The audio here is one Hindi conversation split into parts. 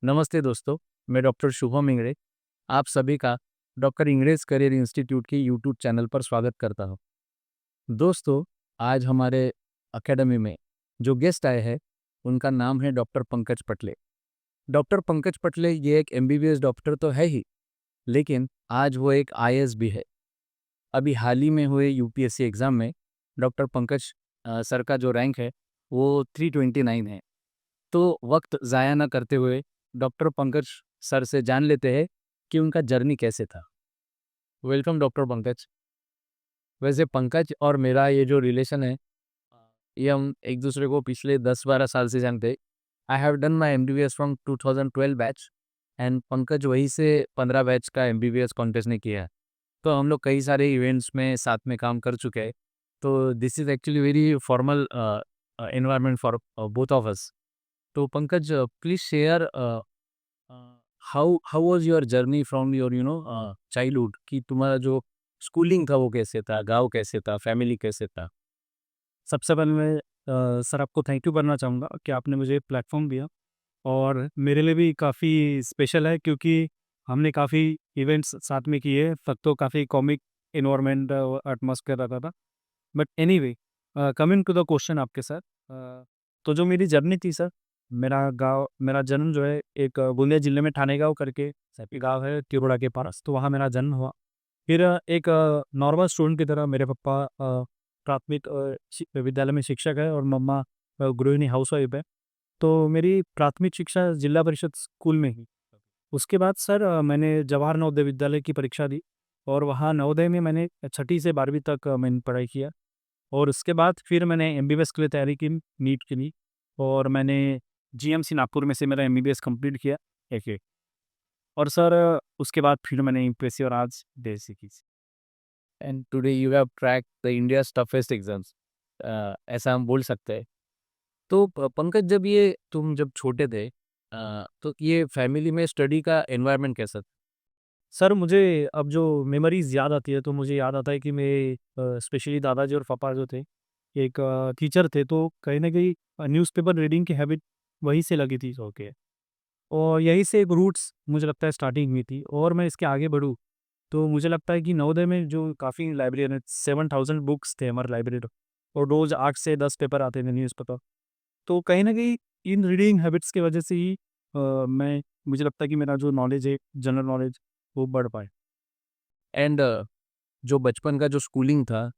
नमस्ते दोस्तों, मैं डॉक्टर शुभम इंगड़े आप सभी का डॉक्टर इंगड़ेज करियर इंस्टीट्यूट के यूट्यूब चैनल पर स्वागत करता हूं। दोस्तों, आज हमारे एकेडमी में जो गेस्ट आए हैं, उनका नाम है डॉक्टर पंकज पटले। डॉक्टर पंकज पटले ये एक एमबीबीएस डॉक्टर तो है ही, लेकिन आज वो एक आईएएस भी है। अभी हाल ही में हुए यूपीएससी एग्ज़ाम में डॉक्टर पंकज सर का जो रैंक है, वो 329 है। तो वक्त ज़ाया ना करते हुए डॉक्टर पंकज सर से जान लेते हैं कि उनका जर्नी कैसे था। Welcome doctor Pankaj. वैसे पंकज और मेरा ये जो रिलेशन है, ये हम एक दूसरे को पिछले 10-12 साल से जानते हैं। I have done my MBBS from 2012 batch and Pankaj वहीं से 15 बैच का एमबीबीएस कॉन्टेस्ट ने किया है। तो हम लोग कई सारे इवेंट्स में साथ में काम कर चुके हैं। तो this is actually very formal environment for both of us. तो Pankaj, please share how was your journey from your childhood, कि तुम्हारा जो स्कूलिंग था वो कैसे था, गांव कैसे था, फैमिली कैसे था। सबसे पहले मैं सर आपको थैंक यू करना चाहूँगा कि आपने मुझे प्लेटफॉर्म दिया और मेरे लिए भी काफ़ी स्पेशल है क्योंकि हमने काफ़ी इवेंट्स साथ में किए। तब तो काफ़ी कॉमिक इन्वायरमेंट एटमॉस्फेयर रहता था। But anyway, coming to the question आपके सर, तो जो मेरी जर्नी थी सर, मेरा जन्म जो है एक बूंदिया जिले में ठाणे गाँव करके एक गाँव है तिरोड़ा के पास, तो वहाँ मेरा जन्म हुआ। फिर एक नॉर्मल स्टूडेंट की तरह मेरे पापा प्राथमिक विद्यालय में शिक्षक है और मम्मा गृहिणी हाउसवाइफ है। तो मेरी प्राथमिक शिक्षा जिला परिषद स्कूल में ही। उसके बाद सर मैंने जवाहर नवोदय विद्यालय की परीक्षा दी और वहाँ नवोदय में मैंने छठी से 12वीं तक मैंने पढ़ाई किया। और उसके बाद फिर मैंने एमबीबीएस के लिए तैयारी की, नीट के लिए। और मैंने जीएमसी नागपुर में से मेरा एमबीबीएस कंप्लीट किया एक और सर उसके बाद फिर मैंने यूपीएससी और आज देसी की। And today you have crack the India's toughest exams, ऐसा हम बोल सकते हैं। तो पंकज, जब छोटे थे, तो ये फैमिली में स्टडी का एनवायरनमेंट कैसा था? सर मुझे अब जो मेमोरीज़ याद आती है तो मुझे याद आता है कि मेरे स्पेशली दादाजी और पापा जो थे, एक टीचर थे, तो कहीं न कहीं न्यूज़पेपर रीडिंग की हैबिट वहीं से लगी थी ओके। और यहीं से एक रूट्स मुझे लगता है स्टार्टिंग हुई थी और मैं इसके आगे बढ़ूँ, तो मुझे लगता है कि नवोदय में जो काफ़ी लाइब्रेरी है, 7000 बुक्स थे हमारे लाइब्रेरी और रोज़ 8 से 10 पेपर आते थे न्यूज़पेपर। तो कहीं न कहीं इन रीडिंग हैबिट्स की वजह से ही मैं मुझे लगता है कि मेरा जो नॉलेज है, जनरल नॉलेज, वो बढ़ पाए। एंड जो बचपन का जो स्कूलिंग था,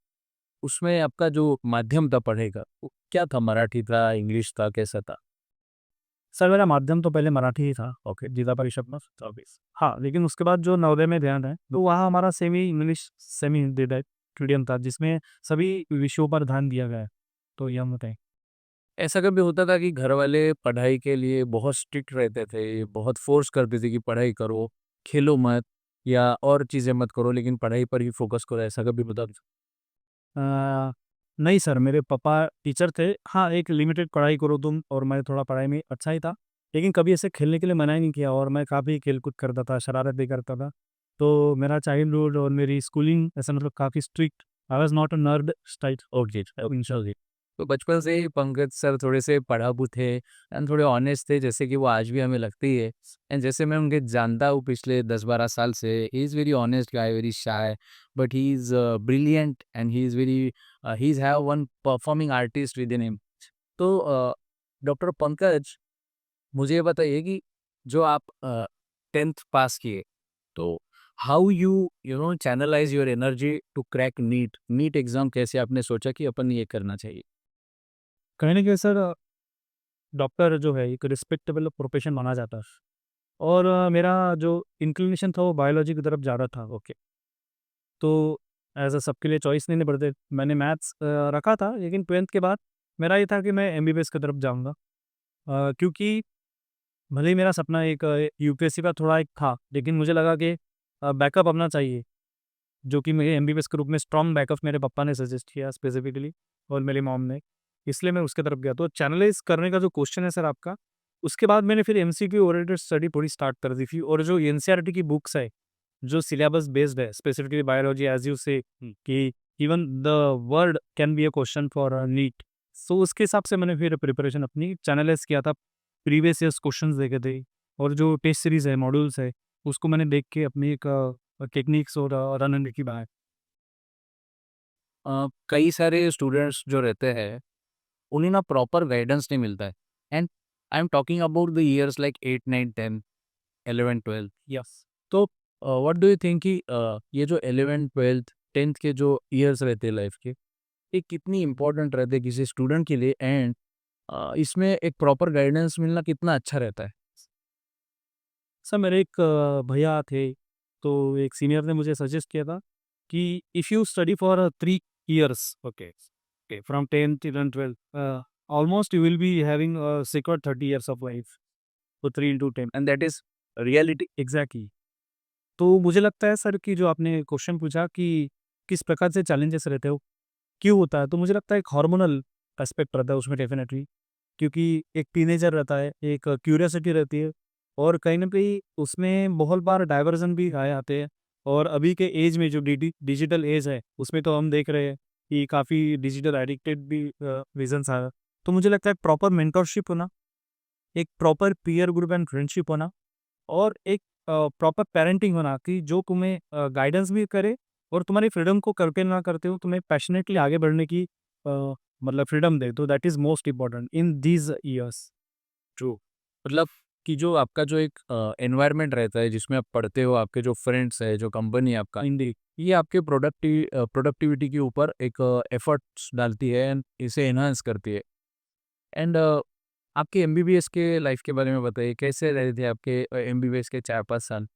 उसमें आपका जो माध्यम था पढ़े का, वो क्या था? मराठी था, इंग्लिश था, कैसा था? सर मेरा माध्यम तो पहले मराठी ही था, ओके, जिला परिषद में 24। हाँ, लेकिन उसके बाद जो नवोदय में ध्यान है, तो वहाँ हमारा semi English, semi Hindi type medium था, जिसमें सभी विषयों पर ध्यान दिया गया है। तो ये हम बताएँ। ऐसा कभी होता था कि घर वाले पढ़ाई के लिए बहुत स्ट्रिक्ट रहते थे, बहुत फोर्स करते थे कि पढ़ाई करो, खेलो मत या और चीज़ें मत करो, लेकिन पढ़ाई पर ही फोकस करो, ऐसा कभी होता था? अ, नहीं सर, मेरे पापा टीचर थे। हाँ, एक लिमिटेड पढ़ाई करो तुम, और मैं थोड़ा पढ़ाई में अच्छा ही था, लेकिन कभी ऐसे खेलने के लिए मना ही नहीं किया और मैं काफ़ी खेल-कूद करता था, शरारत भी करता था। तो मेरा चाइल्डहुड और मेरी स्कूलिंग ऐसा मतलब काफ़ी strict. I was not a nerd type okay, in short. Okay. तो बचपन से ही पंकज सर थोड़े से पढ़ाकू थे एंड थोड़े ऑनेस्ट थे, जैसे कि वो आज भी हमें लगती है। एंड जैसे मैं उनके जानता हूँ पिछले 10-12 साल से, he is very honest guy, very shy, but he is brilliant and he is have one performing artist with in him. तो डॉक्टर पंकज, मुझे ये बताइए कि जो आप 10th पास किए, तो how you channelise your energy to crack NEET exam, कैसे आपने सोचा कि अपन ये करना चाहिए? कहीं न कहीं सर डॉक्टर जो है एक रिस्पेक्टेबल प्रोफ़ेशन माना जाता है और मेरा जो इंक्लिनेशन था वो बायोलॉजी की तरफ ज़्यादा था, ओके। तो ऐज़ अ सबके लिए चॉइस नहीं पड़ते। मैंने मैथ्स रखा था, लेकिन 12th के बाद मेरा ये था कि मैं एमबीबीएस की तरफ जाऊँगा। क्योंकि भले ही मेरा सपना एक यूपीएससी का थोड़ा एक था, लेकिन मुझे लगा कि बैकअप अपना चाहिए, जो कि मेरे एमबीबीएस के रूप में स्ट्रॉन्ग बैकअप मेरे पापा ने सजेस्ट किया स्पेसिफिकली, और मेरी मॉम ने। इसलिए मैं उसके तरफ गया। तो चैनलाइज़ करने का जो क्वेश्चन है सर आपका, उसके बाद मैंने फिर एमसीक्यू ओरिएंटेड स्टडी थोड़ी स्टार्ट कर दी थी, और जो एनसीईआरटी की बुक्स है, जो सिलेबस बेस्ड है, specifically biology, as you say कि even the word can be a question for NEET. So उसके हिसाब से मैंने फिर प्रिपरेशन अपनी चैनलाइज़ किया था। प्रीवियस ईयर्स क्वेश्चंस देखे थे, और जो टेस्ट सीरीज़ है, मॉड्यूल्स है, उसको मैंने देख के अपनी एक टेक्निक्स और रन की बनाया। कई सारे स्टूडेंट्स जो रहते हैं उन्हें ना प्रॉपर गाइडेंस नहीं मिलता है and I am talking about the years like 8 9 10 11 12। Yes. तो व्हाट डू यू थिंक कि ये जो 11 12 10th के जो ईयर्स रहते हैं लाइफ के, ये कितनी इंपॉर्टेंट रहते हैं किसी स्टूडेंट के लिए एंड इसमें एक प्रॉपर गाइडेंस मिलना कितना अच्छा रहता है? सर मेरे एक भैया थे, तो एक सीनियर ने मुझे सजेस्ट किया था कि if you study for 3 years, okay, okay, from 10th eleven 12th, almost you will be having secure 30 years of life, तो 3 into 10। And that is reality. Exactly. तो मुझे लगता है सर कि जो आपने क्वेश्चन पूछा कि किस प्रकार से चैलेंजेस रहते हो, क्यों होता है, तो मुझे लगता है एक हार्मोनल एस्पेक्ट रहता है उसमें डेफिनेटली, क्योंकि एक टीनेजर रहता है, एक क्यूरियोसिटी रहती है, और कहीं न कहीं उसमें बहुत बार डाइवर्जन भी आए आते हैं। और अभी के एज में जो डिजिटल एज है, उसमें तो हम देख रहे हैं कि काफ़ी डिजिटल एडिक्टेड भी रीज़न्स आ रहा है। तो मुझे लगता है प्रॉपर मेंटरशिप होना, एक proper peer group and friendship होना, और एक प्रॉपर पेरेंटिंग होना कि जो तुम्हें गाइडेंस भी करे और तुम्हारी फ्रीडम को करके ना करते हो, तुम्हें पैशनेटली आगे बढ़ने की मतलब फ्रीडम दे, तो that is most important in these years. True. मतलब कि जो आपका जो एक एनवायरनमेंट रहता है जिसमें आप पढ़ते हो, आपके जो फ्रेंड्स है, जो कंपनी है आपका, इंडी ये आपके प्रोडक्टिविटी के ऊपर एक एफर्ट्स डालती है एंड इसे एनहांस करती है। एंड आपके एमबीबीएस के लाइफ के बारे में बताइए, कैसे रहे थे आपके एमबीबीएस के 4-5 साल?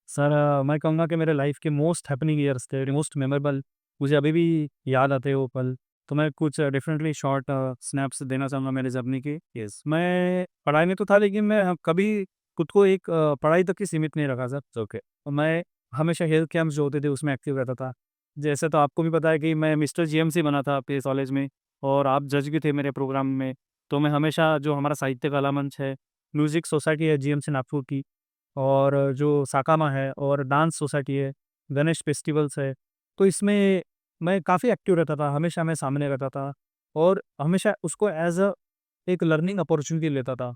सर मैं कहूँगा कि मेरे लाइफ के मोस्ट हैपनिंग ईयर्स थे, मोस्ट मेमोरेबल, मुझे अभी भी याद आते हैं वो पल। तो मैं कुछ डेफिनेटली शॉर्ट स्नैप्स देना चाहूँगा मेरे जर्नी के। यस, मैं पढ़ाई में तो था, लेकिन मैं कभी खुद को एक पढ़ाई तक ही सीमित नहीं रखा सर। ओके। मैं हमेशा हेल्थ कैंप्स जो होते थे उसमें एक्टिव रहता था। जैसे तो आपको भी पता है कि मैं मिस्टर जीएमसी बना था आपके कॉलेज में, और आप जज भी थे मेरे प्रोग्राम में। तो मैं हमेशा जो हमारा साहित्य कला मंच है, म्यूज़िक सोसाइटी है जीएमसी नागपुर की, और जो साकामा है, और डांस सोसाइटी है, गणेश फेस्टिवल्स है, तो इसमें मैं काफ़ी एक्टिव रहता था, हमेशा मैं सामने रहता था, और हमेशा उसको एज़ अ एक लर्निंग अपॉर्च्युनिटी लेता था।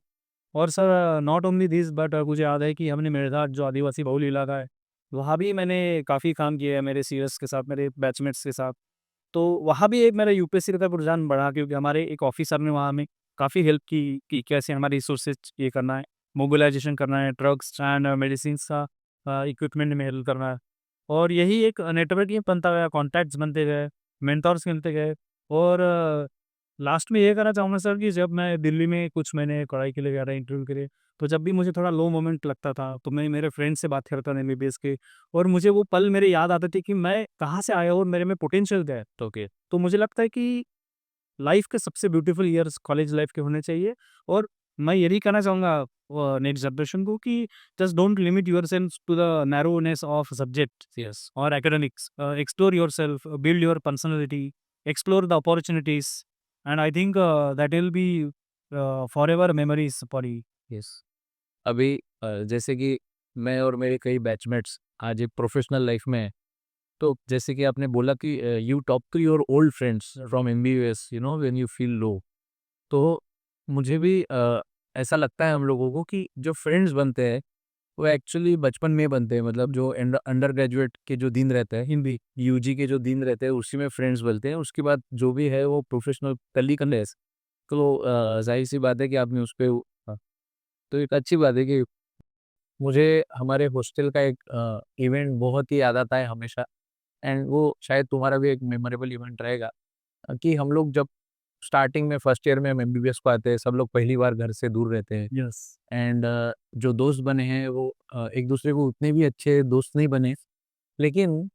और sir not only this, but मुझे याद है कि हमने मेरठ जो आदिवासी बहुल इलाका है, वहाँ भी मैंने काफ़ी काम किया है मेरे सीनियर्स के साथ, मेरे बैचमेट्स के साथ। तो वहाँ भी एक मेरा यूपीएससी की तरफ रुझान बढ़ा, क्योंकि हमारे एक ऑफिसर ने वहाँ हमें काफ़ी हेल्प की कि कैसे हमारे रिसोर्सेज ये करना है, मोबिलाइजेशन करना है, ड्रग्स एंड मेडिसिन्स का इक्विपमेंट में हेल्प करना है। और यही एक नेटवर्क ही बनता गया, कॉन्टैक्ट्स बनते गए, मेंटर्स मिलते गए। और लास्ट में ये कहना चाहूँगा सर कि जब मैं दिल्ली में कुछ महीने पढ़ाई के लिए गया था, इंटरव्यू के लिए, तो जब भी मुझे थोड़ा लो मोमेंट लगता था, तो मैं मेरे फ्रेंड से बात करता था एमबीबीएस के, और मुझे वो पल मेरे याद आते थे कि मैं कहाँ से आया हूँ और मेरे में पोटेंशियल क्या है। तो मुझे लगता है कि लाइफ के सबसे ब्यूटीफुल ईयर्स कॉलेज लाइफ के होने चाहिए। और मैं यही कहना चाहूँगा नेक्स्ट जनरेशन को कि just don't limit yourself to the narrowness of subject yes. और academics. Explore yourself, build your personality, explore the opportunities, and I think that will be forever memories for you. Yes. अभी जैसे कि मैं और मेरे कई बैचमेट्स आज एक प्रोफेशनल लाइफ में हैं, तो जैसे कि आपने बोला कि you talk to your old friends from MBBS, you know, when you feel low. तो मुझे भी ऐसा लगता है हम लोगों को कि जो फ्रेंड्स बनते हैं वो एक्चुअली बचपन में बनते हैं, मतलब जो अंडर ग्रेजुएट के जो दिन रहते हैं, हिंदी यूजी के जो दिन रहते हैं, उसी में फ्रेंड्स बनते हैं। उसके बाद जो भी है वो प्रोफेशनल कल ही कर ले। तो जाहिर सी बात है कि आपने उस पर, तो एक अच्छी बात है कि मुझे हमारे हॉस्टल का एक इवेंट बहुत ही याद आता है हमेशा, एंड वो शायद तुम्हारा भी एक मेमोरेबल इवेंट रहेगा। कि हम लोग जब स्टार्टिंग में फर्स्ट ईयर में हम एमबीबीएस को आते हैं, सब लोग पहली बार घर से दूर रहते हैं यस। एंड जो दोस्त बने हैं वो एक दूसरे को उतने भी अच्छे दोस्त नहीं बने, लेकिन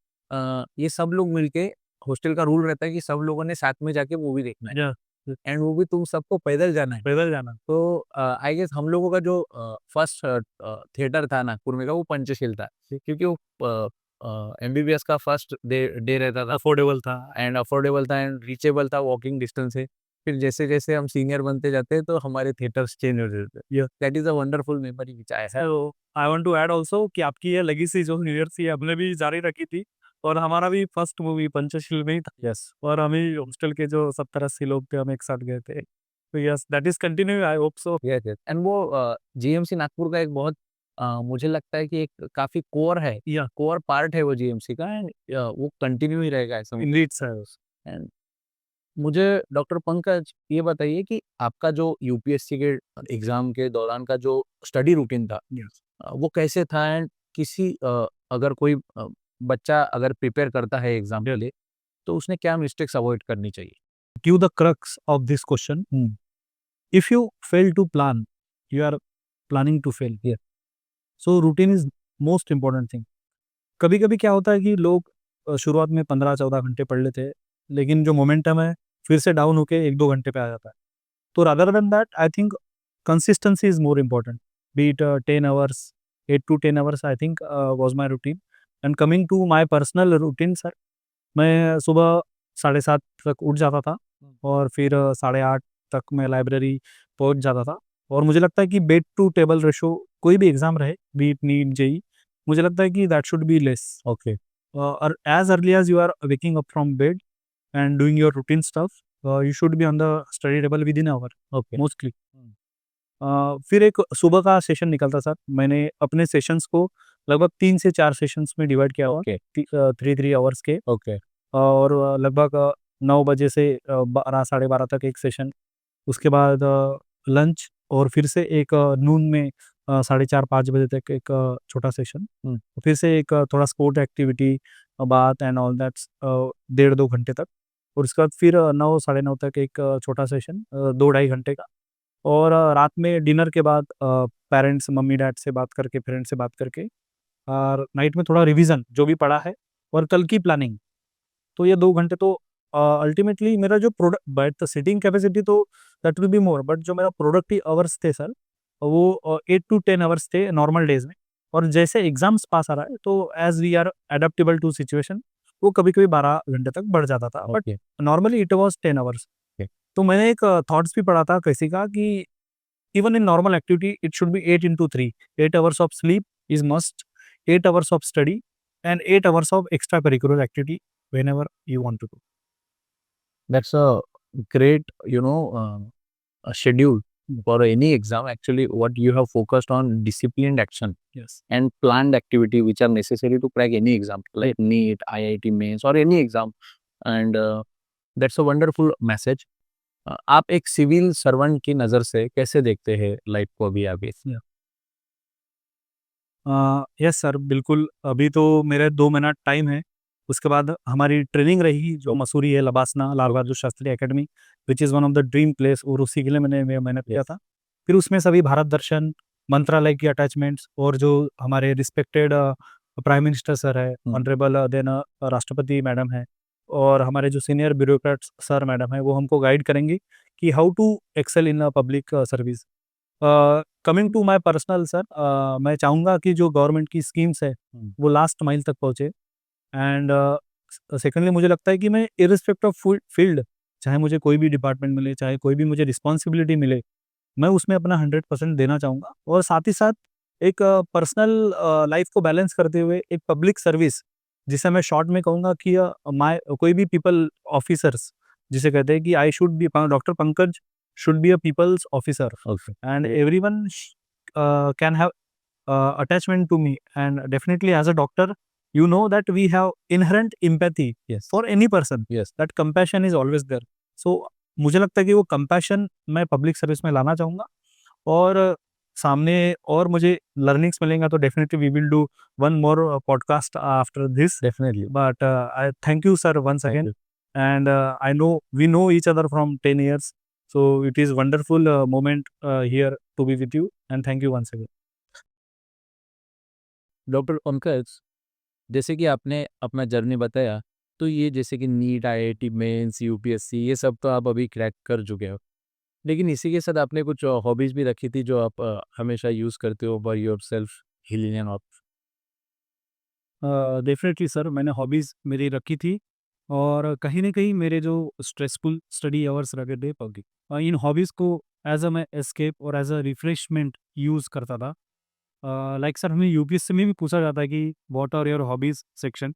ये सब लोग मिलके, हॉस्टल का रूल रहता है कि सब लोगों ने साथ में जाके मूवी देखना है, या एंड वो भी तुम सबको पैदल जाना है। पैदल जाना। तो आई गेस हम लोगों का जो फर्स्ट थिएटर था नागपुर में का, वो पंचशील था, क्योंकि वो एमबीबीएस का फर्स्ट डे डे रहता था अफोर्डेबल था। एंड अफोर्डेबल था एंड रीचेबल था, वॉकिंग डिस्टेंस है। फिर जैसे जैसे हम सीनियर बनते जाते हैं तो हमारे थिएटर्स चेंज हो जाते हैं। या that is a wonderful memory which I have. So I want to add also कि आपकी ये लेगेसी जो न्यू ईयर थी हमने भी जारी रखी थी, और हमारा भी फर्स्ट मूवी पंचशील में ही था। यस। और हम ही हॉस्टल के जो 70-80 लोग थे, हम एक साथ गए थे। तो yes that is continue, I hope so. Yes yes and वो जीएमसी नागपुर का एक बहुत मुझे लगता है कि एक काफी कोर है, या कोर पार्ट है वो जीएमसी का, एंड वो कंटिन्यू ही रहेगा ऐसा मुझे इंडीड सर। लगता है। And मुझे डॉक्टर पंकज ये बताइए कि आपका जो यूपीएससी के एग्जाम के दौरान का जो स्टडी रूटीन था, यस, वो कैसे था, एंड किसी अगर कोई बच्चा अगर प्रिपेयर करता है एग्जाम के लिए, तो उसने क्या मिस्टेक्स अवॉइड करनी चाहिए? Give the crux of this question. If you fail to plan, you are planning to fail here. So routine is most important thing. कभी कभी क्या होता है कि लोग शुरुआत में 15-14 घंटे पढ़ लेते हैं, लेकिन जो मोमेंटम है फिर से डाउन होके 1-2 घंटे पे आ जाता है। तो rather than that I think consistency is more important. Beat 10 hours, 8 to 10 hours I think was my routine. And coming to my personal routine sir, मैं सुबह 7:30 तक उठ जाता था, और फिर 8:30 तक मैं लाइब्रेरी पहुंच जाता था। और मुझे लगता है कि बेड टू टेबल रेशो कोई भी एग्जाम रहे, बीट नीट जेई, मुझे लगता है कि that should be less. Okay. और as early as you are waking up from bed and doing your routine stuff, you should be on the study table within an hour okay. mostly. फिर एक सुबह का सेशन निकलता सर, मैंने अपने सेशंस को लगभग 3 से 4 सेशंस में डिवाइड किया हुआ, ओके। 3-3 आवर्स के। ओके। और लगभग 9 बजे से 12 साढ़े 12 तक एक सेशन, उसके बाद लंच, और फिर से एक नून में 4:30-5 बजे तक एक छोटा सेशन, फिर से एक थोड़ा स्पोर्ट एक्टिविटी, बात एंड ऑल दैट, 1.5-2 घंटे तक। और उसके बाद फिर 9 साढ़े 9 तक एक छोटा सेशन 2-2.5 घंटे का। और रात में डिनर के बाद पेरेंट्स, मम्मी डैड से बात करके, फ्रेंड से बात करके, और नाइट में थोड़ा रिवीजन जो भी पढ़ा है, और कल की प्लानिंग। तो ये 2 घंटे तो अल्टीमेटली मेरा जो प्रोडक्ट बट सिटिंग कैपेसिटी तो that will be more, but जो मेरा प्रोडक्टिव आवर्स थे सर, वो 8 to 10 आवर्स थे नॉर्मल डेज में। और जैसे एग्जाम्स पास आ रहा है, तो as we are adaptable to situation, वो कभी कभी 12 घंटे तक बढ़ जाता था, but okay. Normally it was 10 hours. Okay. तो मैंने एक थॉट्स भी पढ़ा था किसी का कि even in normal activity it should be 8 into 3, 8 hours of sleep is must, 8 hours of study, and 8 hours of extracurricular activity whenever you want to do. That's a great, a schedule for any exam. Actually, what you have focused on disciplined action Yes. and planned activity which are necessary to crack any exam, like NEET, IIT mains or any exam. And that's a wonderful message. आप एक सिविल सर्वेंट की नज़र से कैसे देखते हैं लाइफ को अभी आगे? यस सर, बिल्कुल। अभी तो मेरे 2 महीना टाइम है, उसके बाद हमारी ट्रेनिंग रहेगी जो मसूरी है, LBSNAA, Lal Bahadur Shastri academy, which is one of the dream place, और उसी के लिए मैंने मेहनत किया था। फिर उसमें सभी भारत दर्शन मंत्रालय की अटैचमेंट्स, और जो हमारे रिस्पेक्टेड प्राइम मिनिस्टर सर है, ऑनरेबल देन राष्ट्रपति मैडम है, और हमारे जो सीनियर ब्यूरोक्रेट्स सर मैडम है, वो हमको गाइड करेंगे कि how to excel in public service. Coming to my personal sir, मैं चाहूँगा कि जो गवर्नमेंट की स्कीम्स है वो लास्ट माइल तक पहुँचे। एंड सेकेंडली मुझे लगता है कि मैं इर्रिस्पेक्ट ऑफ फील्ड, चाहे मुझे कोई भी डिपार्टमेंट मिले, चाहे कोई भी मुझे रिस्पॉन्सिबिलिटी मिले, मैं उसमें अपना 100% देना चाहूँगा। और साथ ही साथ एक पर्सनल लाइफ को बैलेंस करते हुए एक पब्लिक सर्विस, जिसे मैं शॉर्ट में कहूँगा कि माय कोई भी पीपल ऑफिसर्स, जिसे कहते हैं कि I should be, doctor Pankaj should be a people's officer, Okay. and everyone can have attachment to me. And definitely as a doctor, you know that we have inherent empathy Yes. for any person, Yes. that compassion is always there. So मुझे लगता है कि वो compassion मैं पब्लिक सर्विस में लाना चाहूँगा। और सामने और मुझे लर्निंग्स मिलेंगे, तो definitely we will do one more podcast after this. Definitely. But I thank you sir once Thank again, you. and I know we know each other from 10 years, so it is wonderful moment here to be with you, and thank you once again. Doctor Pankaj, जैसे कि आपने अपना जर्नी बताया, तो ये जैसे कि नीट, आईआईटी मेंस, यूपीएससी, ये सब तो आप अभी क्रैक कर चुके हो। लेकिन इसी के साथ आपने कुछ हॉबीज भी रखी थी जो आप हमेशा यूज करते हो for your self healing and all. Definitely sir, मैंने हॉबीज़ मेरी रखी थी, और कहीं न कहीं मेरे जो स्ट्रेसफुल स्टडी आवर्स रहे थे पब्लिक, इन हॉबीज़ को एज़ अ मैं एस्केप और एज़ अ रिफ्रेशमेंट यूज़ करता था। लाइक सर, हमें यूपीएससी में भी पूछा जाता है कि what are your hobbies section,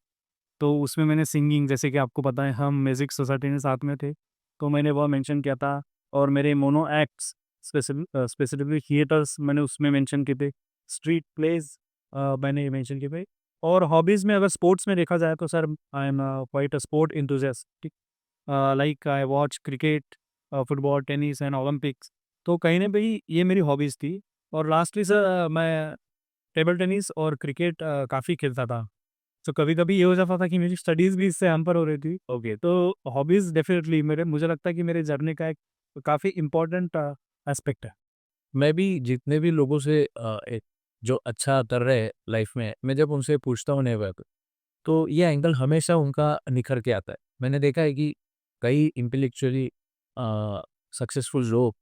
तो उसमें मैंने सिंगिंग, जैसे कि आपको पता है हम म्यूज़िक सोसाइटी में साथ में थे, तो मैंने वह मेंशन किया था। और मेरे मोनो एक्ट्स स्पेसिफिकली थिएटर्स मैंने उसमें मेंशन किए थे, स्ट्रीट प्लेज मैंने मेंशन किए थे। और हॉबीज़ में अगर स्पोर्ट्स में देखा जाए तो sir I am quite a sport enthusiast, like I watch cricket, football, tennis and Olympics. तो कहीं न कहीं ये मेरी हॉबीज़ थी। और लास्टली सर मैं टेबल टेनिस और क्रिकेट काफ़ी खेलता था। तो कभी-कभी ये हो जाता था कि मेरी स्टडीज़ भी इससे हैम्पर हो रही थी। ओके, तो हॉबीज़ डेफ़िनिटली मेरे मुझे लगता है कि मेरे जर्नी का एक काफ़ी इम्पोर्टेंट एस्पेक्ट है। मैं भी जितने भी लोगों से जो अच्छा कर रहे हैं लाइफ में, मैं जब उनसे पूछता हूँ नेवर, तो ये एंगल हमेशा उनका निखर के आता है। मैंने देखा है कि कई इंटेलेक्चुअली सक्सेसफुल लोग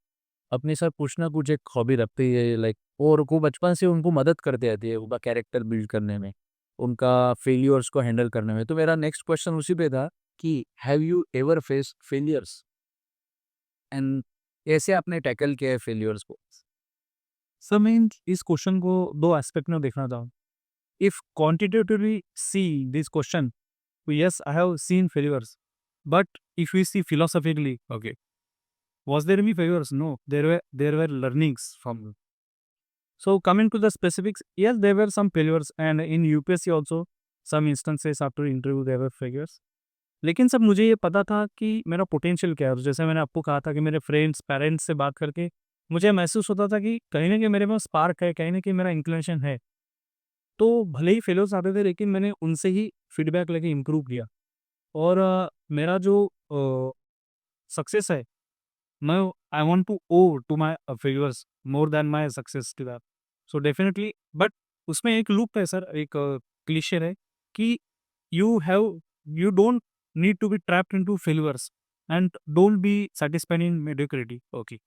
अपने साथ कुछ ना कुछ एक हॉबी रखते ही है, लाइक और को बचपन से उनको मदद करते रहती है उनका कैरेक्टर बिल्ड करने में, उनका फेलियर्स को हैंडल करने में। तो मेरा नेक्स्ट क्वेश्चन उसी पे था कि have you ever face failures and कैसे आपने टैकल किया है फेलियर्स को? सर मैं इस क्वेश्चन को 2 एस्पेक्ट में देखना चाहूँ। If quantitatively see this question, तो yes I have seen failures, but if we see philosophically, okay, was there any failures? No, there were learnings from. So coming to the specifics, yes, there were some failures and in UPSC also some instances after interview there were failures. लेकिन सर मुझे ये पता था कि मेरा पोटेंशियल क्या है। जैसे मैंने आपको कहा था कि मेरे फ्रेंड्स, पेरेंट्स से बात करके मुझे महसूस होता था कि कहीं न कहीं मेरे में स्पार्क है, कहीं न कहीं मेरा इंक्लिनेशन है। तो भले ही फेलियर्स आते थे लेकिन मैंने उनसे ही फीडबैक लेके इम्प्रूव किया। और मेरा जो सक्सेस है, मैं I want to owe to my failures more than my success to that. So definitely, but उसमें एक लूप है सर, एक क्लीशे है कि you have you don't need to be trapped into failures and don't be satisfied in mediocrity. Okay,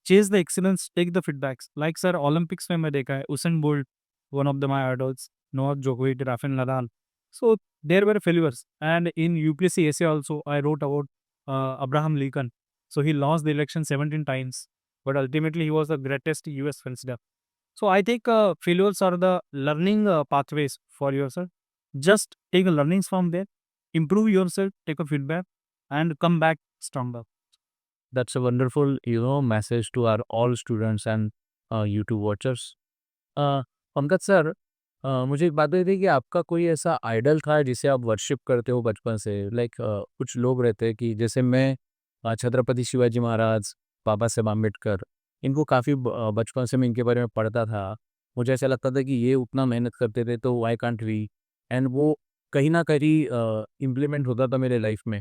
chase the excellence, take the feedbacks. Like sir Olympics में मैं देखा है Usain Bolt, one of the my idols, Novak जोकोविच, Rafael Nadal. So there were failures and in UPSC ऐसे also I wrote about Abraham Lincoln. So he lost the election 17 times, but ultimately he was the greatest US president. So I think failures are the learning pathways for yourself. Just take the learnings from there, improve yourself, take a feedback, and come back stronger. That's a wonderful message to our all students and YouTube watchers. Pankaj sir, मुझे एक बात बताइए थी कि आपका कोई ऐसा आइडल था जिसे आप वर्शिप करते हो बचपन से? लाइक कुछ लोग रहते हैं कि जैसे मैं छत्रपति शिवाजी महाराज, बाबा साहेब आम्बेडकर, इनको काफ़ी बचपन से मैं इनके बारे में पढ़ता था। मुझे ऐसा लगता था कि ये उतना मेहनत करते थे तो व्हाई कांट वी, एंड वो कहीं ना कहीं इम्प्लीमेंट होता था मेरे लाइफ में।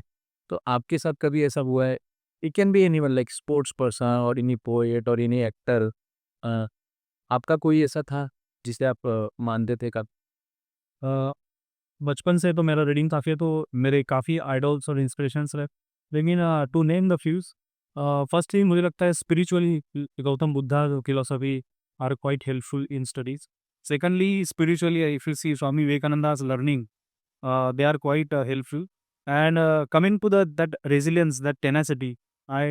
तो आपके साथ कभी ऐसा हुआ है? It can be anyone, like sports person और एनी पोएट और एनी एक्टर। आपका कोई ऐसा था जिसे आप मानते थे कब? Uh, बचपन से तो मेरा रीडिंग काफ़ी है, तो मेरे काफ़ी आइडल्स और इंस्पिरेशंस रहे। लेकिन to name the few, firstly मुझे लगता है spiritually Gautam Buddha philosophy are quite helpful in studies. Secondly spiritually if you see Swami Vivekananda's learning, they are quite helpful. And coming to the that resilience, that tenacity, I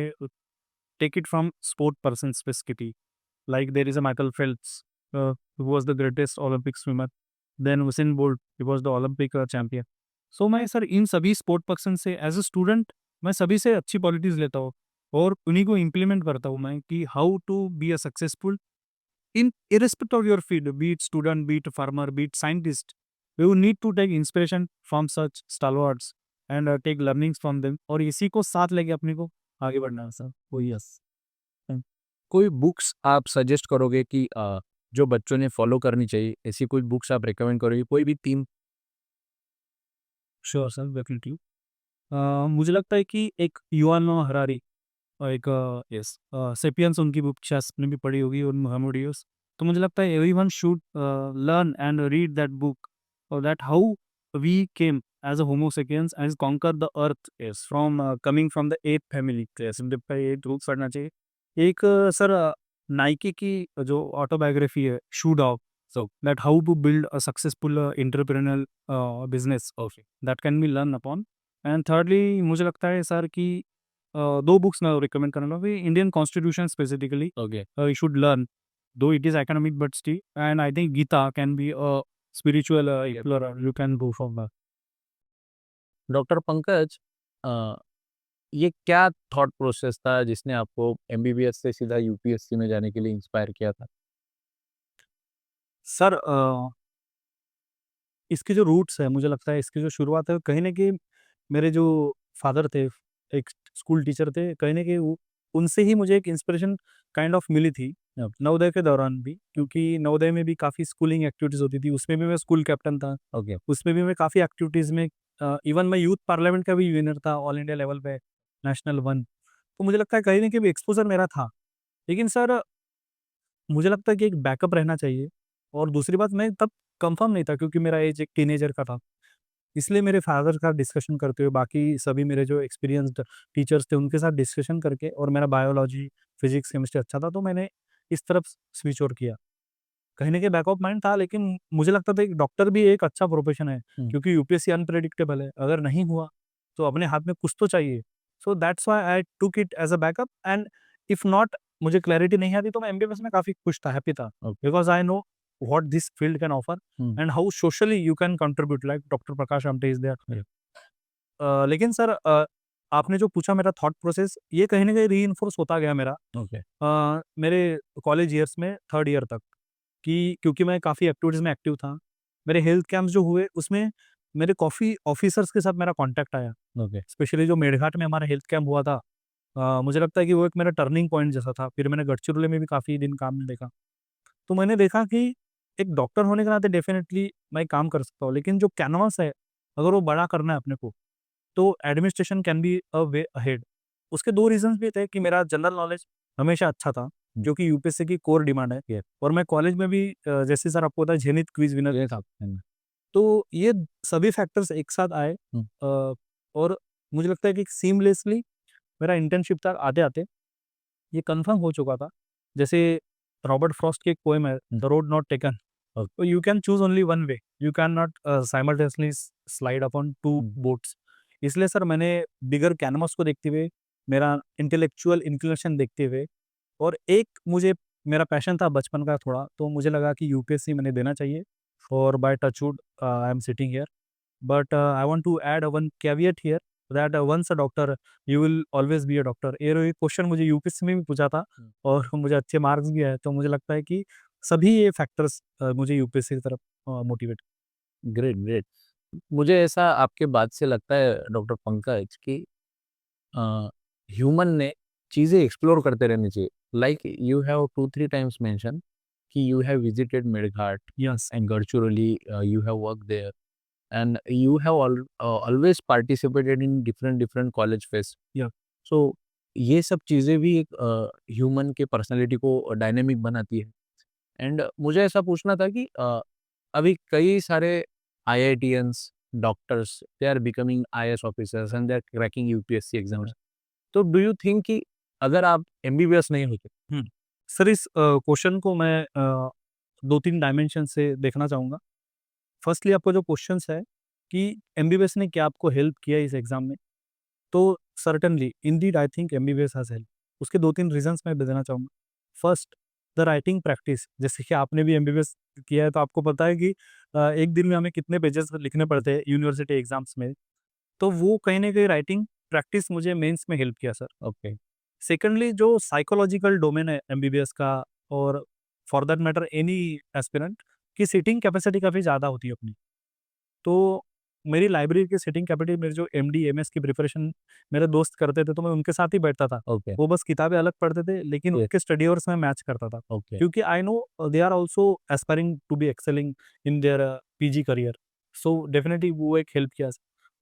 take it from sport person specifically. Like there is a Michael Phelps, who was the greatest Olympic swimmer. Then Usain Bolt, he was the Olympic champion. So मैं सर इन सभी स्पोर्ट पर्सन से एज अ स्टूडेंट मैं सभी से अच्छी क्वालिटीज लेता हूँ और उन्हीं को इम्प्लीमेंट करता हूँ मैं कि how to be a successful in irrespective of your field, be it student, be it farmer, be it scientist. You need to take inspiration from such stalwarts and take learnings from them, और इसी को साथ लेके अपने को आगे बढ़ना है सर। ओ यस। कोई बुक्स आप सजेस्ट करोगे कि जो बच्चों ने फॉलो करनी चाहिए, ऐसी कोई बुक्स आप रिकमेंड करोगे, कोई भी थीम? Sure sir, definitely. मुझे लगता है कि एक युval नोआ हरारी और एक यस सेपियंस, उनकी बुक शायद आपने भी पढ़ी होगी, और मोहम्मदियस। तो मुझे लगता है everyone should learn and read that book, और that how we came as a homo sapiens and conquer the earth yes from coming from the eight family. ये बुक पढ़ना चाहिए। एक सर नाइकी की जो ऑटोबायोग्राफी है, shoe dog, so that how to build a successful entrepreneurial business, okay, that can be learn upon. And thirdly मुझे लगता है सर कि 2 बुक्स मैं रिकमेंड करूँगा कि Indian constitution specifically okay. You should learn, though it is academic but still, and I think Gita can be a spiritual pillar, you can go from that. Doctor Pankaj, ये क्या थॉट प्रोसेस था जिसने आपको एमबीबीएस से सीधा यूपीएससी में जाने के लिए इंस्पायर किया था? सर इसके जो रूट्स है, मुझे लगता है इसकी जो शुरुआत है कहीं न कहीं मेरे जो फ़ादर थे, एक स्कूल टीचर थे, कहीं न कहीं वो उनसे ही मुझे एक इंस्पिरेशन काइंड ऑफ मिली थी, नवोदय के दौरान भी, क्योंकि नवोदय में भी काफ़ी स्कूलिंग एक्टिविटीज़ होती थी, उसमें भी मैं स्कूल कैप्टन था। ओके। उसमें भी मैं काफ़ी एक्टिविटीज़ में इवन मैं यूथ पार्लियामेंट का भी विनर था ऑल इंडिया लेवल पे, नेशनल 1। तो मुझे लगता है कहीं न कहीं एक्सपोज़र मेरा था। लेकिन सर मुझे लगता है कि एक बैकअप रहना चाहिए और दूसरी बात मैं तब कन्फर्म नहीं था क्योंकि मेरा एज एक टीनेजर का था। इसलिए मेरे फादर का डिस्कशन करते हुए बाकी सभी मेरे जो एक्सपीरियंस्ड टीचर्स थे उनके साथ डिस्कशन करके और मेरा बायोलॉजी, फिज़िक्स, केमिस्ट्री अच्छा था तो मैंने इस तरफ स्विच ओवर किया। कहीं न कहीं बैक ऑफ माइंड था लेकिन मुझे लगता था एक डॉक्टर भी एक अच्छा प्रोफ़ेशन है हुँ। क्योंकि यूपीएससी अनप्रेडिक्टेबल है। अगर नहीं हुआ तो अपने हाथ में कुछ तो चाहिए। सो दैट्स व्हाई आई टूक it as a backup and if not मुझे क्लैरिटी नहीं आती तो मैं एमबीबीएस में काफ़ी खुश था, हैप्पी था। Okay. Because I know what this field can offer हुँ। And how socially you can contribute like doctor Prakash Amte is there. लेकिन सर आपने जो पूछा मेरा थॉट प्रोसेस ये कहीं न कहीं रीइन्फोर्स होता गया मेरा ओके। मेरे कॉलेज ईयर्स में 3rd ईयर तक कि क्योंकि मैं काफ़ी एक्टिविटीज़ में एक्टिव था। मेरे हेल्थ कैंप्स जो हुए उसमें मेरे काफ़ी ऑफ़िसर्स के साथ मेरा कॉन्टैक्ट आया। ओके। स्पेशली जो मेड़घाट में हमारा हेल्थ कैंप हुआ था मुझे लगता है कि वो एक मेरा टर्निंग पॉइंट जैसा था। फिर मैंने गढ़चिरौली में भी काफ़ी दिन काम देखा। तो मैंने देखा कि एक डॉक्टर होने के नाते डेफ़िनेटली मैं काम कर सकता हूँ, लेकिन जो कैनवास है, अगर वो बड़ा करना है अपने को, तो administration can be a way ahead. उसके 2 रीज़न्स भी थे कि मेरा जनरल नॉलेज हमेशा अच्छा था, हुँ। जो कि यूपीएससी की कोर डिमांड है ये और मैं कॉलेज में भी जैसे सर आपको पता है जेनिथ क्विज़ विनर ये था। हुँ। तो ये सभी फैक्टर्स एक साथ आए हुँ। और मुझे लगता है कि सीमलेसली मेरा इंटर्नशिप तक आते-आते ये कन्फर्म हो चुका था। जैसे रॉबर्ट फ्रॉस्ट की एक पोएम है, हुँ। The road not taken. Okay. So you can choose only one way. You cannot simultaneously slide upon two hmm. boats. इसलिए सर मैंने बिगर कैनवास को देखते हुए, मेरा इंटेलेक्चुअल इंक्लिनेशन देखते हुए और एक मुझे मेरा पैशन था बचपन का थोड़ा, तो मुझे लगा कि यूपीएससी मैंने देना चाहिए और by touchwood I am sitting here. But I want to add one caveat here that once a doctor you will always be a doctor. ये क्वेश्चन मुझे यूपीएससी में भी पूछा था हुँ। और मुझे अच्छे मार्क्स भी आए, तो मुझे लगता है कि सभी ये फैक्टर्स मुझे यूपीएससी की तरफ मोटिवेट। Great, great. मुझे ऐसा आपके बात से लगता है डॉक्टर पंकज कि ह्यूमन ने चीज़ें एक्सप्लोर करते रहनी चाहिए। Like you have 2-3 times mention कि you have visited Melghat yes, and Gadchiroli, you have worked there and you have always participated in different college fest. या So ये सब चीज़ें भी एक ह्यूमन के पर्सनैलिटी को डायनामिक बनाती है। एंड मुझे ऐसा पूछना था कि अभी कई सारे IITians, doctors, they are becoming IAS officers and they are cracking UPSC exams. तो डू यू थिंक कि अगर आप एमबीबीएस नहीं होते? हुँ। सर इस क्वेश्चन को मैं 2-3 डायमेंशन से देखना चाहूँगा। फर्स्टली आपका जो क्वेश्चन्स है कि एमबीबीएस ने क्या आपको हेल्प किया इस एग्ज़ाम में? तो certainly Indeed I think MBBS has help. उसके 2-3 रीज़न्स मैं बताना चाहूँगा। फर्स्ट द राइटिंग प्रैक्टिस, जैसे कि आपने भी एमबीबीएस किया है तो आपको पता है कि एक दिन में हमें कितने पेजेज़ लिखने पड़ते हैं यूनिवर्सिटी एग्ज़ाम्स में। तो वो कहीं न कहीं राइटिंग प्रैक्टिस मुझे मेंस में हेल्प किया सर। ओके। सेकंडली जो साइकोलॉजिकल डोमेन है एमबीबीएस का और for that matter any aspirant की सीटिंग कैपेसिटी काफ़ी ज़्यादा होती है अपनी। तो मेरी लाइब्रेरी की सीटिंग कैपेसिटी मेरे जो एमडी, एमएस की प्रिपरेशन मेरे दोस्त करते थे तो मैं उनके साथ ही बैठता था। ओके। वो बस किताबें अलग पढ़ते थे लेकिन यस। उनके स्टडी अवर्स में मैच करता था। ओके। क्योंकि I know they are also aspiring to be excelling in their PG career. So definitely वो एक हेल्प किया।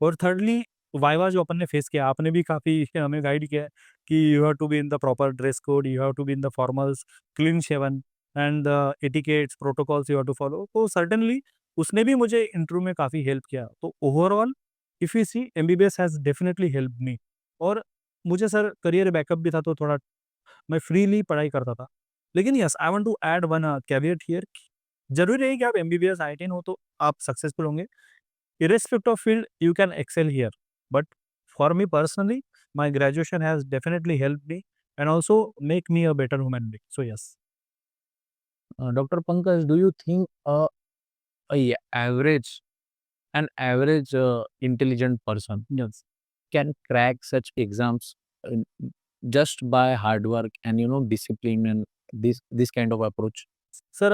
और थिर्डली वाइवा जो अपन ने फेस किया, आपने भी काफ़ी हमें गाइड किया है कि you have to be in the proper dress code, you have to be in the formals, clean shaven and the etiquettes, protocols you have to follow. तो सर्टेनली उसने भी मुझे इंटरव्यू में काफ़ी हेल्प किया। तो overall if you see MBBS has definitely helped me और मुझे सर करियर बैकअप भी था तो थोड़ा मैं फ्रीली पढ़ाई करता था। लेकिन yes I want to add one caveat here, ज़रूरी नहीं कि आप एमबीबीएस आईआईटीएन हो तो आप सक्सेसफुल होंगे। Irrespective of field, you can excel here. But for me personally, my graduation has definitely helped me and also make me a better human being. So yes. Doctor Pankaj, do you think average, an average intelligent person Yes. can crack such exams just by hard work and discipline and this kind of approach? Sir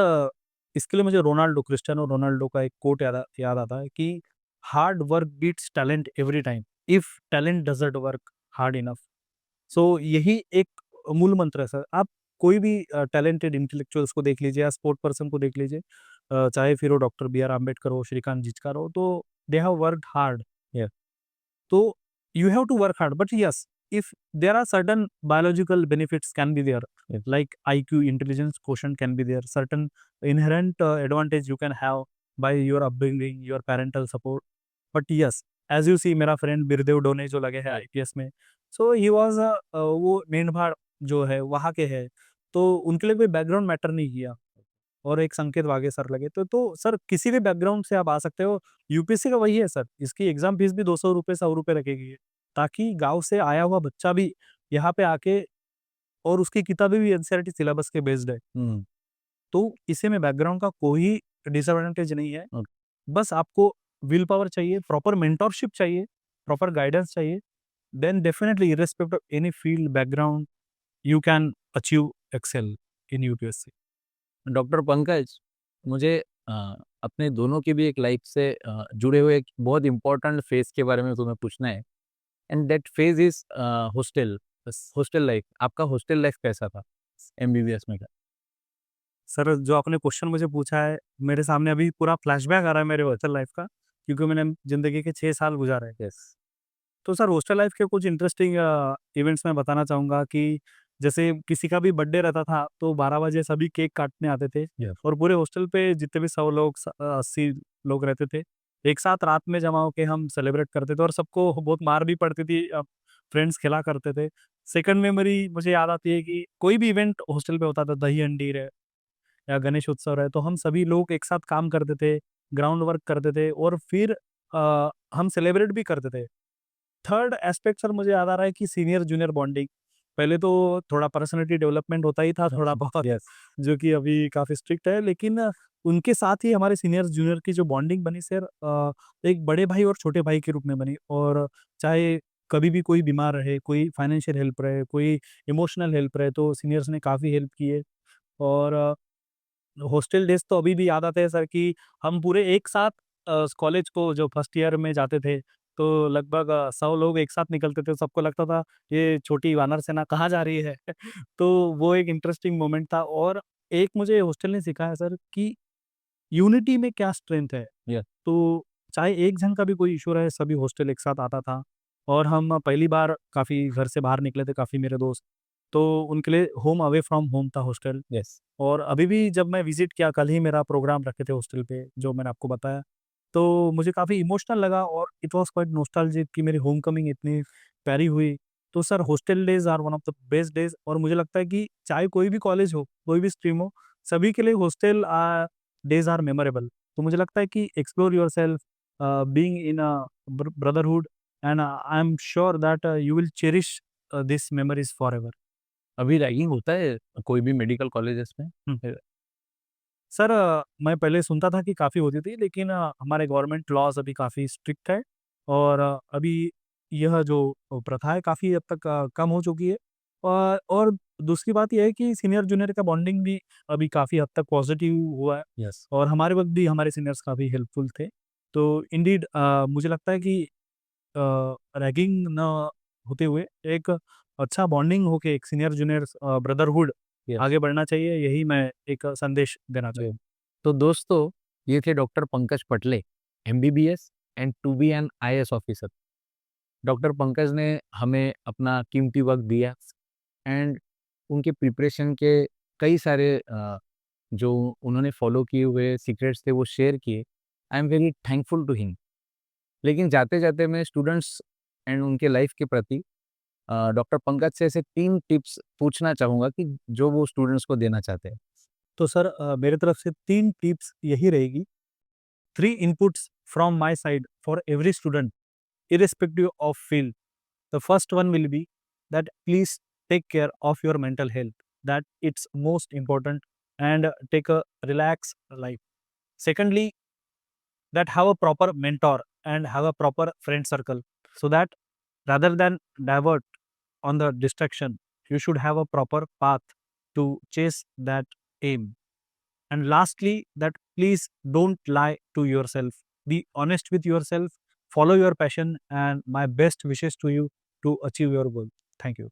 इसके लिए मुझे क्रिस्टियानो रोनाल्डो का एक कोट याद आता है कि hard work beats talent every time if talent doesn't work hard enough. So यही एक मूल मंत्र है सर। आप कोई भी टैलेंटेड इंटेलेक्चुअल्स को देख लीजिए या स्पोर्ट पर्सन को देख लीजिए, चाहे फिर वो डॉक्टर बी आर अम्बेडकर हो, श्रीकांत जिचकार हो, तो दे हैव वर्कड हार्ड। तो you have to work hard, but yes, if there are certain biological benefits can be there, Yes. like IQ, intelligence quotient can be there, certain inherent advantage you can have by your upbringing, your parental support. But yes, as you see, मेरा फ्रेंड बिरदेव डोने जो लगे हैं IPS में, so he was वो मेंढपाड़ जो है वहाँ के है, तो उनके लिए कोई बैकग्राउंड मैटर नहीं किया। और एक संकेत वागे सर लगे तो सर किसी भी बैकग्राउंड से आप आ सकते हो। यूपीएससी का वही है सर, इसकी एग्जाम फीस भी 200 रुपए 100 रुपए रखेगी, ताकि गांव से आया हुआ बच्चा भी यहाँ पे आके, और उसकी किताबें भी एनसीईआरटी सिलेबस के बेस्ड है। तो इसे में बैकग्राउंड का कोई डिसएडवांटेज नहीं है। बस आपको विल पावर चाहिए, प्रॉपर मेंटोरशिप चाहिए, प्रॉपर गाइडेंस चाहिए, then definitely irrespective of any field background you can achieve excel in UPSC. Doctor Pankaj, मुझे अपने दोनों की भी एक लाइफ से जुड़े हुए एक बहुत इंपॉर्टेंट फेज के बारे में तुम्हें पूछना है, and that phase is hostel. Hostel life, आपका हॉस्टल लाइफ कैसा था एमबीबीएस में का? सर जो आपने क्वेश्चन मुझे पूछा है, मेरे सामने अभी पूरा फ्लैशबैक आ रहा है मेरे हॉस्टल लाइफ का, क्योंकि मैंने ज़िंदगी के 6 साल गुज़ारे हैं। यस। तो सर हॉस्टल लाइफ के कुछ इंटरेस्टिंग इवेंट्स मैं बताना चाहूँगा कि जैसे किसी का भी बर्थडे रहता था, तो 12 बजे सभी केक काटने आते थे, Yes. और पूरे हॉस्टल पे जितने भी 100 लोग 80 लोग रहते थे, एक साथ रात में जमा होके हम सेलिब्रेट करते थे, और सबको बहुत मार भी पड़ती थी, फ्रेंड्स खेला करते थे। सेकंड मेमोरी मुझे याद आती है कि कोई भी इवेंट हॉस्टल पे होता था, दही हंडी रहे या गणेश उत्सव है, तो हम सभी लोग एक साथ काम करते थे, ग्राउंड वर्क करते थे, और फिर हम सेलिब्रेट भी करते थे। थर्ड एस्पेक्ट सर मुझे याद आ रहा है कि सीनियर जूनियर बॉन्डिंग। पहले तो थोड़ा पर्सनैलिटी डेवलपमेंट होता ही था थोड़ा बहुत, यस। जो कि अभी काफ़ी स्ट्रिक्ट है, लेकिन उनके साथ ही हमारे सीनियर जूनियर की जो बॉन्डिंग बनी सर, एक बड़े भाई और छोटे भाई के रूप में बनी। और चाहे कभी भी कोई बीमार रहे, कोई फाइनेंशियल हेल्प रहे, कोई इमोशनल हेल्प रहे, तो सीनियर्स ने काफ़ी हेल्प की है। और हॉस्टल डेज़ तो अभी भी याद आते हैं सर कि हम पूरे एक साथ कॉलेज को जो फर्स्ट ईयर में जाते थे, तो लगभग 100 लोग एक साथ निकलते थे। सबको लगता था ये छोटी वानर सेना कहाँ जा रही है। तो वो एक इंटरेस्टिंग मोमेंट था। और एक मुझे हॉस्टल ने सिखाया सर कि यूनिटी में क्या स्ट्रेंथ है। Yes. तो चाहे एक जन का भी कोई इशू रहे, सभी हॉस्टल एक साथ आता था। और हम पहली बार काफ़ी घर से बाहर निकले थे, काफ़ी मेरे दोस्त, तो उनके लिए होम अवे फ्रॉम होम था हॉस्टल। यस। और अभी भी जब मैं विज़िट किया, कल ही मेरा प्रोग्राम रखे थे हॉस्टल पे, जो मैंने आपको बताया, तो मुझे काफ़ी इमोशनल लगा, और इट वाज़ क्वाइट नॉस्टैल्जिक कि मेरी होमकमिंग इतनी प्यारी हुई। तो sir hostel days are one of the best days, और मुझे लगता है कि चाहे कोई भी कॉलेज हो, कोई भी स्ट्रीम हो, सभी के लिए हॉस्टल डेज़ आर मेमोरेबल। तो मुझे लगता है कि explore yourself, being in a brotherhood, and I am sure that you will cherish this memories forever. अभी रैगिंग होता है कोई भी मेडिकल कॉलेजेस में? सर मैं पहले सुनता था कि काफ़ी होती थी, लेकिन हमारे गवर्नमेंट लॉज़ अभी काफ़ी स्ट्रिक्ट है, और अभी यह जो प्रथा है काफ़ी हद तक कम हो चुकी है। और दूसरी बात ये है कि सीनियर जूनियर का बॉन्डिंग भी अभी काफ़ी हद तक पॉजिटिव हुआ है, यस। और हमारे वक़्त भी हमारे सीनियर्स काफ़ी हेल्पफुल थे। तो इंडीड मुझे लगता है कि रैगिंग ना होते हुए एक अच्छा बॉन्डिंग होके एक सीनियर जूनियर ब्रदरहुड यस। आगे बढ़ना चाहिए, यही मैं एक संदेश देना चाहूँगा। तो दोस्तों, ये थे doctor Pankaj Patle, MBBS and to be an IAS officer. Doctor Pankaj ने हमें अपना कीमती वक्त दिया, एंड उनके प्रिपरेशन के कई सारे जो उन्होंने फॉलो किए हुए सीक्रेट्स थे वो शेयर किए। I am very thankful to him. लेकिन जाते जाते मैं स्टूडेंट्स एंड उनके लाइफ के प्रति डॉक्टर पंकज से ऐसे 3 टिप्स पूछना चाहूँगा कि जो वो स्टूडेंट्स को देना चाहते हैं। तो सर मेरे तरफ से 3 टिप्स यही रहेगी। 3 inputs from my side for every student irrespective of field. The first one will be that please take care of your mental health. That it's most important, and take a relaxed life. Secondly, that have a proper mentor and have a proper friend circle, so that rather than divert on the distraction. You should have a proper path to chase that aim. And lastly, that please don't lie to yourself. Be honest with yourself, follow your passion, and my best wishes to you to achieve your goal. Thank you.